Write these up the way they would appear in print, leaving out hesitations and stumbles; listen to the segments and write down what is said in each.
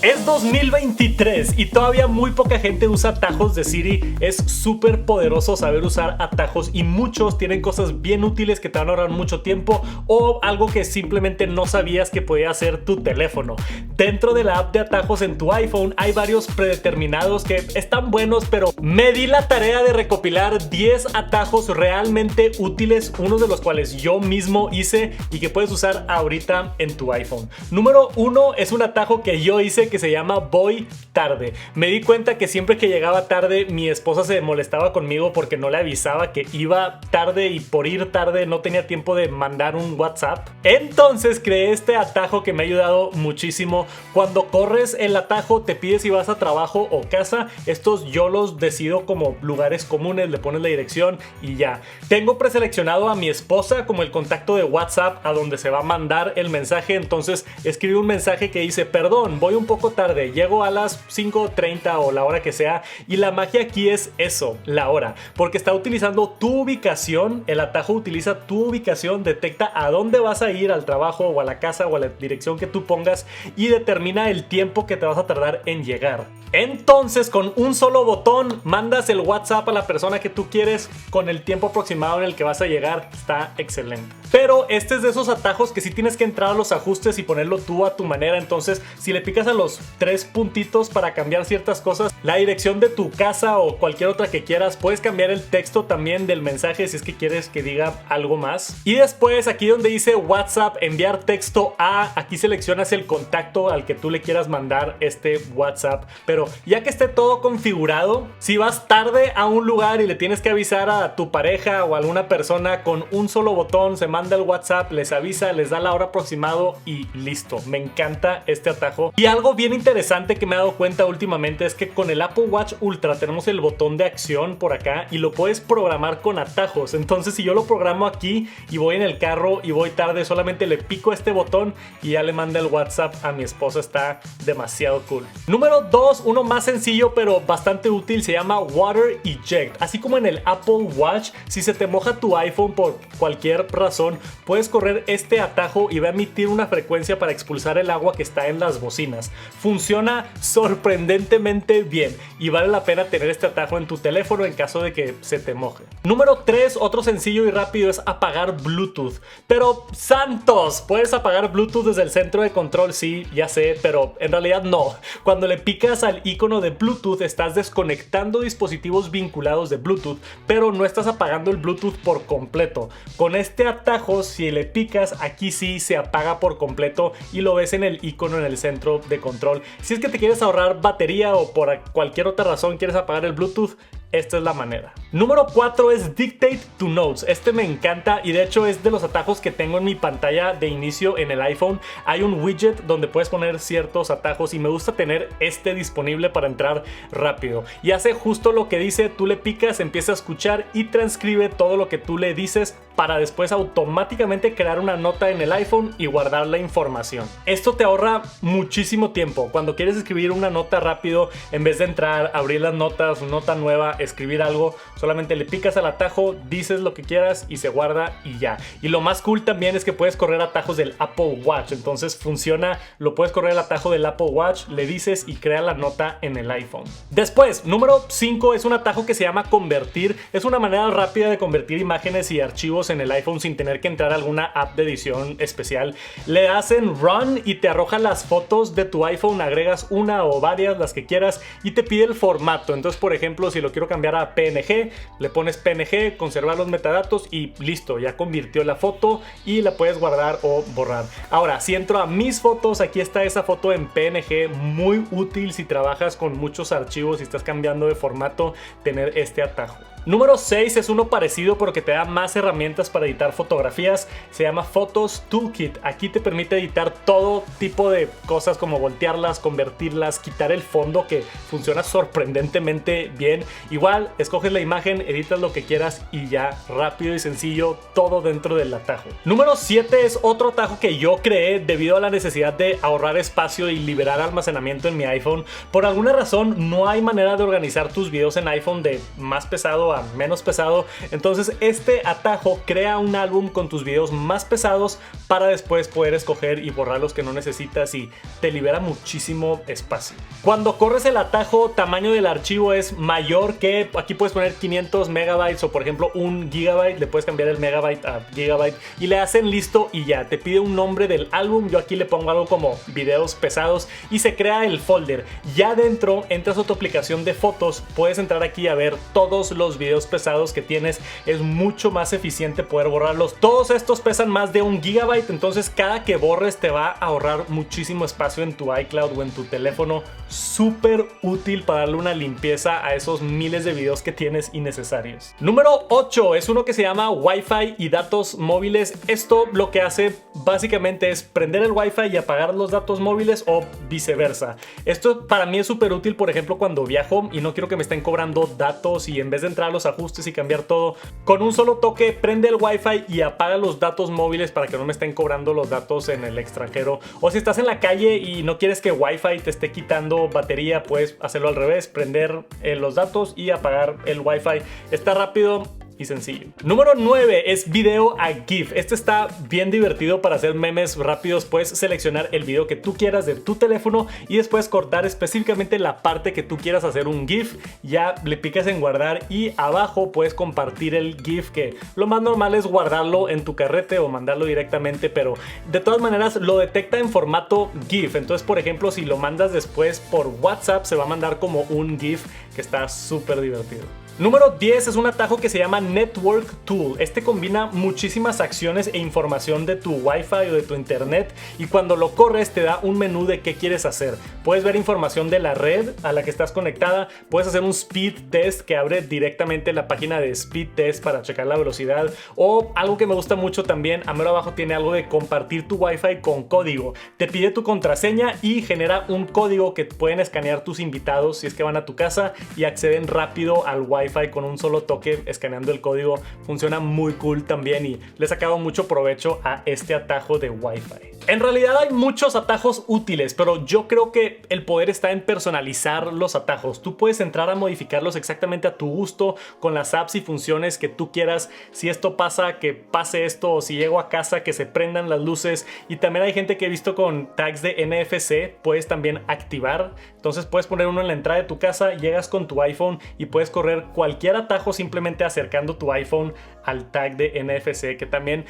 Es 2023 y todavía muy poca gente usa atajos de Siri. Es súper poderoso saber usar atajos y muchos tienen cosas bien útiles que te van a ahorrar mucho tiempo o algo que simplemente no sabías que podía hacer tu teléfono. Dentro de la app de atajos en tu iPhone hay varios predeterminados que están buenos, pero me di la tarea de recopilar 10 atajos realmente útiles, unos de los cuales yo mismo hice y que puedes usar ahorita en tu iPhone. Número 1 es un atajo que yo hice que se llama voy tarde. Me di cuenta que siempre que llegaba tarde mi esposa se molestaba conmigo porque no le avisaba que iba tarde y por ir tarde no tenía tiempo de mandar un WhatsApp. Entonces creé este atajo que me ha ayudado muchísimo. Cuando corres el atajo te pide si vas a trabajo o casa. Estos yo los decido como lugares comunes, le pones la dirección y ya. Tengo preseleccionado a mi esposa como el contacto de WhatsApp a donde se va a mandar el mensaje. Entonces escribo un mensaje que dice: perdón, voy un poco tarde, llego a las 5:30 o la hora que sea. Y la magia aquí es eso, la hora, porque está utilizando tu ubicación. El atajo utiliza tu ubicación, detecta a dónde vas a ir, al trabajo o a la casa o a la dirección que tú pongas, y determina el tiempo que te vas a tardar en llegar. Entonces con un solo botón mandas el WhatsApp a la persona que tú quieres con el tiempo aproximado en el que vas a llegar. Está excelente. Pero este es de esos atajos que sí tienes que entrar a los ajustes y ponerlo tú a tu manera. Entonces si le picas a los 3 puntitos para cambiar ciertas cosas, la dirección de tu casa o cualquier otra que quieras, puedes cambiar el texto también del mensaje si es que quieres que diga algo más. Y después aquí donde dice WhatsApp, enviar texto a, aquí seleccionas el contacto al que tú le quieras mandar este WhatsApp. Pero ya que esté todo configurado, si vas tarde a un lugar y le tienes que avisar a tu pareja o a alguna persona, con un solo botón se manda el WhatsApp, les avisa, les da la hora aproximado y listo. Me encanta este atajo. Y algo bien interesante que me he dado cuenta últimamente es que con el Apple Watch Ultra tenemos el botón de acción por acá y lo puedes programar con atajos. Entonces si yo lo programo aquí y voy en el carro y voy tarde, solamente le pico este botón y ya le manda el WhatsApp a mi esposa. Está demasiado cool. Número 2, uno más sencillo pero bastante útil, se llama Water Eject. Así como en el Apple Watch, si se te moja tu iPhone por cualquier razón, puedes correr este atajo y va a emitir una frecuencia para expulsar el agua que está en las bocinas. Funciona sorprendentemente bien y vale la pena tener este atajo en tu teléfono en caso de que se te moje. Número 3, otro sencillo y rápido, es apagar Bluetooth. Pero santos, puedes apagar Bluetooth desde el centro de control, sí, ya sé, pero en realidad no. Cuando le picas al icono de Bluetooth estás desconectando dispositivos vinculados de Bluetooth, pero no estás apagando el Bluetooth por completo. Con este atajo, si le picas aquí, sí se apaga por completo y lo ves en el icono en el centro de control. Si es que te quieres ahorrar batería o por cualquier otra razón quieres apagar el Bluetooth, esta es la manera. Número 4 es Dictate to Notes. Este me encanta y de hecho es de los atajos que tengo en mi pantalla de inicio en el iPhone. Hay un widget donde puedes poner ciertos atajos y me gusta tener este disponible para entrar rápido. Y hace justo lo que dice, tú le picas, empieza a escuchar y transcribe todo lo que tú le dices para después automáticamente crear una nota en el iPhone y guardar la información. Esto te ahorra muchísimo tiempo. Cuando quieres escribir una nota rápido, en vez de entrar, abrir las notas, nota nueva, escribir algo, solamente le picas al atajo, dices lo que quieras y se guarda y ya. Y lo más cool también es que puedes correr atajos del Apple Watch. Entonces funciona, lo puedes correr el atajo del Apple Watch, le dices y crea la nota en el iPhone. Después, número 5 es un atajo que se llama convertir. Es una manera rápida de convertir imágenes y archivos en el iPhone sin tener que entrar a alguna app de edición especial. Le das en Run y te arroja las fotos de tu iPhone, agregas una o varias, las que quieras, y te pide el formato. Entonces, por ejemplo, si lo quiero cambiar a PNG, le pones PNG, conservar los metadatos y listo, ya convirtió la foto y la puedes guardar o borrar. Ahora, si entro a mis fotos, aquí está esa foto en PNG, muy útil si trabajas con muchos archivos y estás cambiando de formato, tener este atajo. Número 6 es uno parecido pero que te da más herramientas para editar fotografías. Se llama Photos Toolkit. Aquí te permite editar todo tipo de cosas como voltearlas, convertirlas, quitar el fondo, que funciona sorprendentemente bien. Igual escoges la imagen imagen, editas lo que quieras y ya, rápido y sencillo, todo dentro del atajo. Número 7 es otro atajo que yo creé debido a la necesidad de ahorrar espacio y liberar almacenamiento en mi iPhone. Por alguna razón no hay manera de organizar tus videos en iPhone de más pesado a menos pesado, entonces este atajo crea un álbum con tus videos más pesados para después poder escoger y borrar los que no necesitas y te libera muchísimo espacio. Cuando corres el atajo, tamaño del archivo es mayor que, aquí puedes poner 500 megabytes o por ejemplo 1 gigabyte, le puedes cambiar el megabyte a gigabyte y le hacen listo y ya, te pide un nombre del álbum, yo aquí le pongo algo como videos pesados y se crea el folder. Ya dentro entras a tu aplicación de fotos, puedes entrar aquí a ver todos los videos pesados que tienes, es mucho más eficiente poder borrarlos. Todos estos pesan más de 1 gigabyte, entonces cada que borres te va a ahorrar muchísimo espacio en tu iCloud o en tu teléfono. Súper útil para darle una limpieza a esos miles de videos que tienes innecesarios. Número 8 es uno que se llama Wi-Fi y datos móviles. Esto lo que hace básicamente es prender el Wi-Fi y apagar los datos móviles o viceversa. Esto para mí es súper útil, por ejemplo, cuando viajo y no quiero que me estén cobrando datos y en vez de entrar a los ajustes y cambiar todo, con un solo toque prende el Wi-Fi y apaga los datos móviles para que no me estén cobrando los datos en el extranjero. O si estás en la calle y no quieres que Wi-Fi te esté quitando batería, puedes hacerlo al revés, prender los datos y apagar el Wi-Fi. Está rápido y sencillo. Número 9 es video a GIF. Este está bien divertido para hacer memes rápidos. Puedes seleccionar el video que tú quieras de tu teléfono y después cortar específicamente la parte que tú quieras hacer un GIF. Ya le picas en guardar y abajo puedes compartir el GIF, que lo más normal es guardarlo en tu carrete o mandarlo directamente, pero de todas maneras lo detecta en formato GIF. Entonces, por ejemplo, si lo mandas después por WhatsApp, se va a mandar como un GIF, que está súper divertido. Número 10 es un atajo que se llama Network Tool. Este combina muchísimas acciones e información de tu Wi-Fi o de tu internet y cuando lo corres te da un menú de qué quieres hacer. Puedes ver información de la red a la que estás conectada, puedes hacer un speed test que abre directamente la página de speed test para checar la velocidad, o algo que me gusta mucho también, a mero abajo tiene algo de compartir tu Wi-Fi con código. Te pide tu contraseña y genera un código que pueden escanear tus invitados si es que van a tu casa y acceden rápido al Wi-Fi con un solo toque escaneando el código. Funciona muy cool también y le he sacado mucho provecho a este atajo de Wi-Fi. En realidad hay muchos atajos útiles, pero yo creo que el poder está en personalizar los atajos. Tú puedes entrar a modificarlos exactamente a tu gusto con las apps y funciones que tú quieras. Si esto pasa, que pase esto, o si llego a casa, que se prendan las luces. Y también hay gente que he visto con tags de NFC, puedes también activar. Entonces puedes poner uno en la entrada de tu casa, llegas con tu iPhone y puedes correr cualquier atajo simplemente acercando tu iPhone al tag de NFC, que también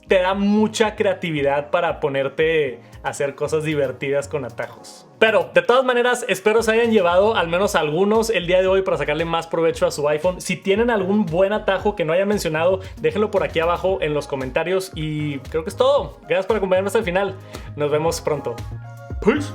te da mucha creatividad para ponerte a hacer cosas divertidas con atajos. Pero de todas maneras espero se hayan llevado al menos algunos el día de hoy para sacarle más provecho a su iPhone. Si tienen algún buen atajo que no haya mencionado, déjenlo por aquí abajo en los comentarios y creo que es todo. Gracias por acompañarnos hasta el final. Nos vemos pronto. Peace.